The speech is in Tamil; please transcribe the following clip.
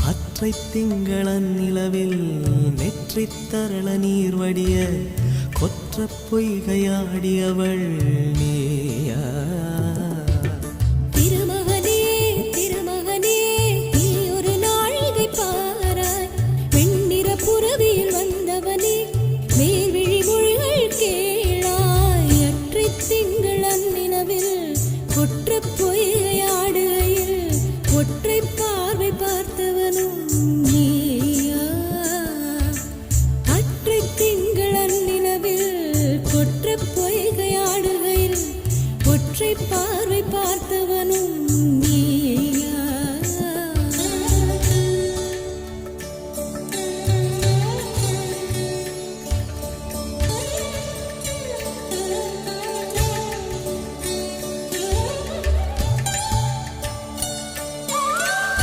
அற்றை திங்களன் நிலவில் நெற்றித் தரள நீர் வடிய கொற்ற பொய்கையாடியவள் நீயா? திருமகனே திருமகனே நீ ஒரு நாழிகை பாராய், வெண்ணிற புறவியில் வந்தவனே மேல்விழி மொழிகள் கேளாய். அற்றை திங்களன் நிலவில் கொற்ற பொய்கையாடுகையில் ஒற்றை பார்வை பார்த்தவனும்